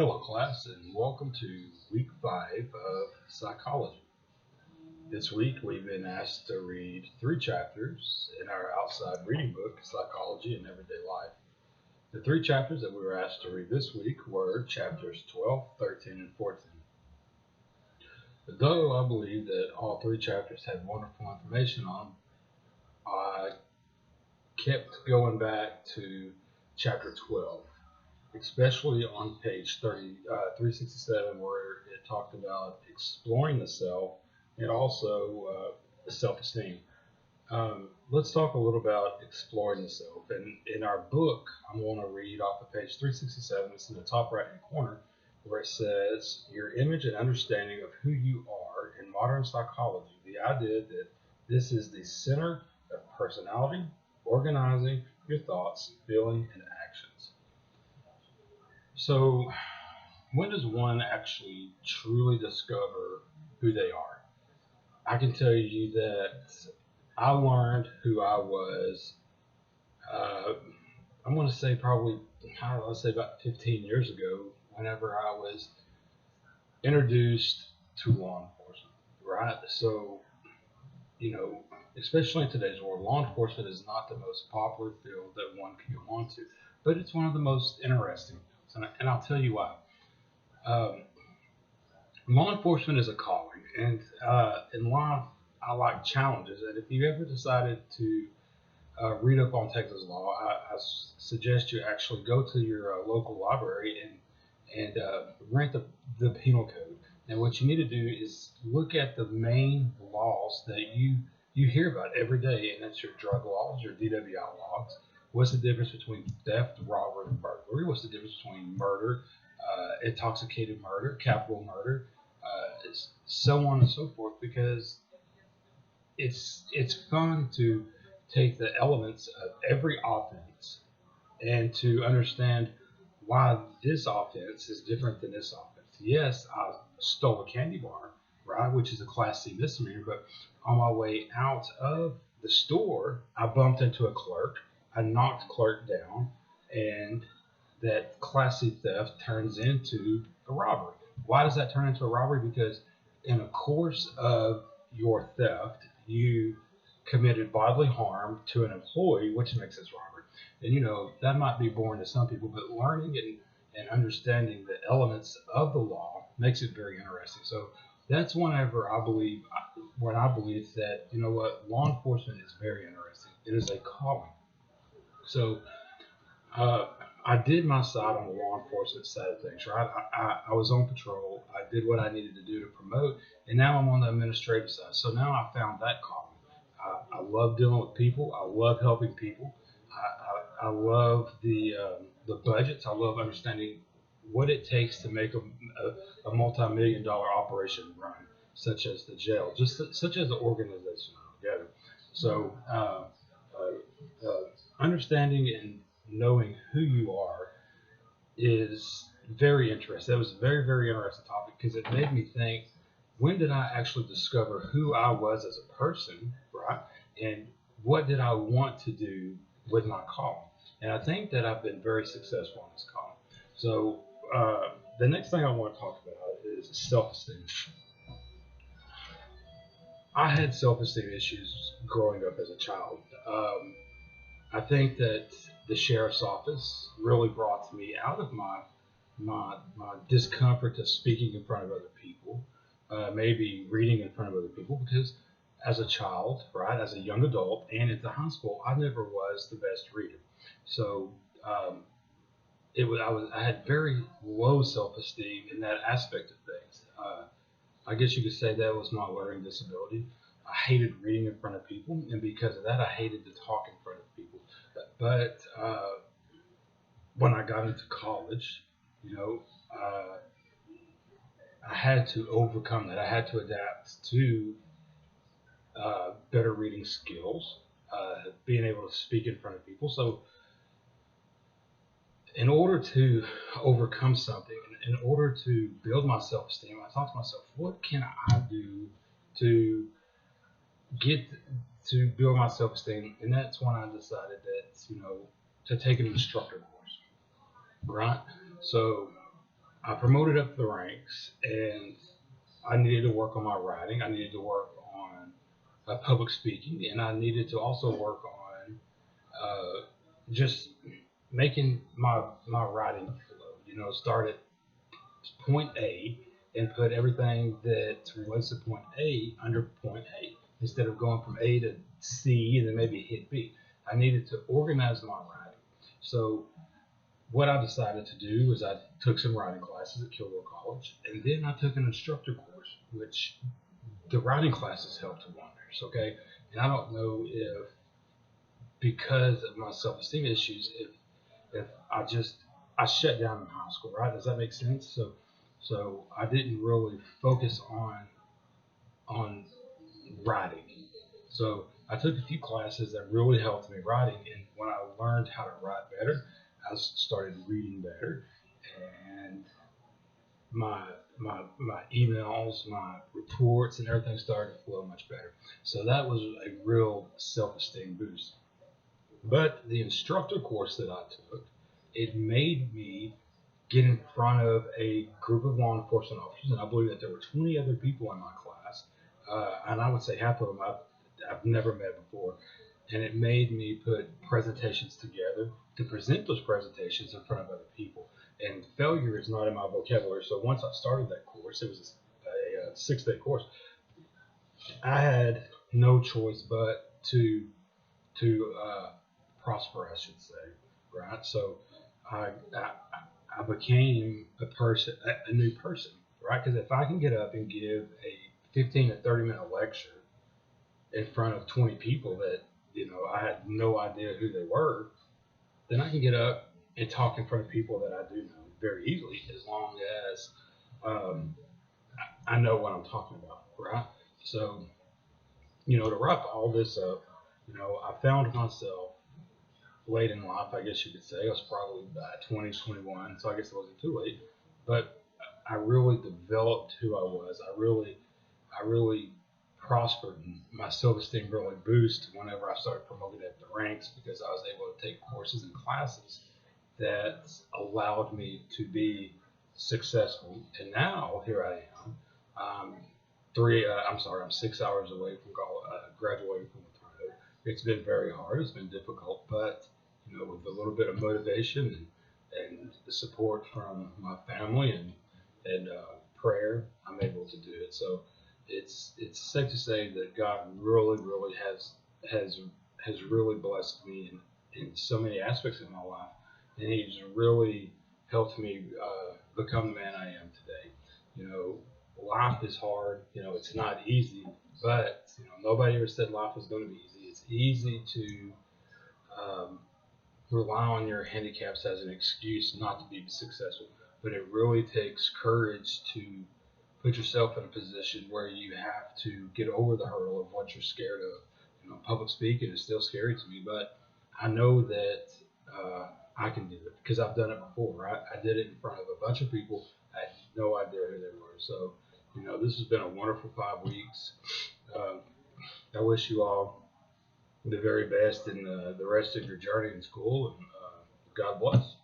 Hello, class, and welcome to week 5 of psychology. This week, we've been asked to read 3 chapters in our outside reading book, Psychology in Everyday Life. The 3 chapters that we were asked to read this week were chapters 12, 13, and 14. Though I believe that all 3 chapters had wonderful information on them, I kept going back to chapter 12, especially on page 367, where it talked about exploring the self and also self-esteem. Let's talk a little about exploring the self. And in our book, I'm going to read off of page 367. It's in the top right-hand corner, where it says, "Your image and understanding of who you are in modern psychology. The idea that this is the center of personality, organizing your thoughts, feeling, and actions." So, when does one actually truly discover who they are? I can tell you that I learned who I was. Uh, I'm going to say probably, I don't know, let's say about 15 years ago, whenever I was introduced to law enforcement, right? So, you know, especially in today's world, law enforcement is not the most popular field that one can go onto, but it's one of the most interesting fields, and I'll tell you why. Um, Law enforcement is a calling, and in life, I like challenges. And if you ever decided to read up on Texas law, I suggest you actually go to your local library and rent the penal code. And what you need to do is look at the main laws that you hear about every day, and that's your drug laws, your DWI laws. What's the difference between theft, robbery, and burglary? What's the difference between murder, intoxicated murder, capital murder, so on and so forth? Because it's fun to take the elements of every offense and to understand why this offense is different than this offense. Yes, I stole a candy bar, right, which is a Class C misdemeanor, but on my way out of the store, I bumped into a clerk. I knocked the clerk down, and that Class C theft turns into a robbery. Why does that turn into a robbery? Because in the course of your theft, you committed bodily harm to an employee, which makes this robbery. And that might be boring to some people, but learning and understanding the elements of the law makes it very interesting. So that's when I believe that law enforcement is very interesting. It is a calling. So uh, I did my side on the law enforcement side of things, right? I was on patrol. I did what I needed to do to promote, and now I'm on the administrative side. So now I found that calling. I love dealing with people. I love helping people. I love the budgets. I love understanding what it takes to make a multi-million-dollar operation run, such as the jail, such as the organization altogether. So understanding and knowing who you are is very interesting. That was a very, very interesting topic because it made me think, when did I actually discover who I was as a person, right? And what did I want to do with my calling? And I think that I've been very successful in this calling. So the next thing I want to talk about is self-esteem. I had self-esteem issues growing up as a child. I think that the sheriff's office really brought me out of my discomfort to speaking in front of other people, maybe reading in front of other people, because as a child, right, as a young adult, and at the high school, I never was the best reader. So I had very low self-esteem in that aspect of things. I guess you could say that was my learning disability. I hated reading in front of people, and because of that, I hated to talk in front of people. But when I got into college, you know, uh, I had to overcome that. I had to adapt to better reading skills, being able to speak in front of people. So, in order to overcome something, in order to build my self-esteem, I thought to myself, what can I do to get to build my self-esteem? And that's when I decided that to take an instructor course, right? So I promoted up the ranks, and I needed to work on my writing. I needed to work on public speaking, and I needed to also work on just making my writing flow. Start at point A and put everything that relates to point A under point A instead of going from A to C and then maybe hit B. I needed to organize my writing. So what I decided to do was I took some writing classes at Kilgore College, and then I took an instructor course, which the writing classes helped wonders. Okay, and I don't know if because of my self-esteem issues, if I shut down in high school, right? Does that make sense? So I didn't really focus on writing. So I took a few classes that really helped me writing, and when I learned how to write better, I started reading better, and my emails, my reports, and everything started to flow much better. So that was a real self-esteem boost. But the instructor course that I took, it made me get in front of a group of law enforcement officers, and I believe that there were 20 other people in my class, and I would say half of them I've never met before. And it made me put presentations together to present those presentations in front of other people. And failure is not in my vocabulary. So once I started that course, it was a 6-day course. I had no choice but to prosper, I should say, right? So I became a new person, right? Because if I can get up and give a 15 to 30-minute lecture in front of 20 people that I had no idea who they were, then I can get up and talk in front of people that I do know very easily, as long as um, I know what I'm talking about, right? So, to wrap all this up, I found myself late in life, I guess you could say. I was probably about 20, 21, so I guess it wasn't too late. But I really developed who I was. I really prospered, and my self-esteem really boosted whenever I started promoting at the ranks because I was able to take courses and classes that allowed me to be successful. And now here I am. Um, I'm 6 hours away from graduating from Latrobe. It's been very hard. It's been difficult, but with a little bit of motivation and the support from my family and prayer, I'm able to do it. So it's safe to say that God really has has really blessed me in so many aspects of my life, and He's really helped me become the man I am today. Life is hard. It's not easy, but nobody ever said life was going to be easy. It's easy to um, rely on your handicaps as an excuse not to be successful, but it really takes courage to put yourself in a position where you have to get over the hurdle of what you're scared of. Public speaking is still scary to me, but I know that I can do it because I've done it before. Right? I did it in front of a bunch of people. I had no idea who they were. So, this has been a wonderful 5 weeks. Um, I wish you all the very best in the rest of your journey in school, and God bless.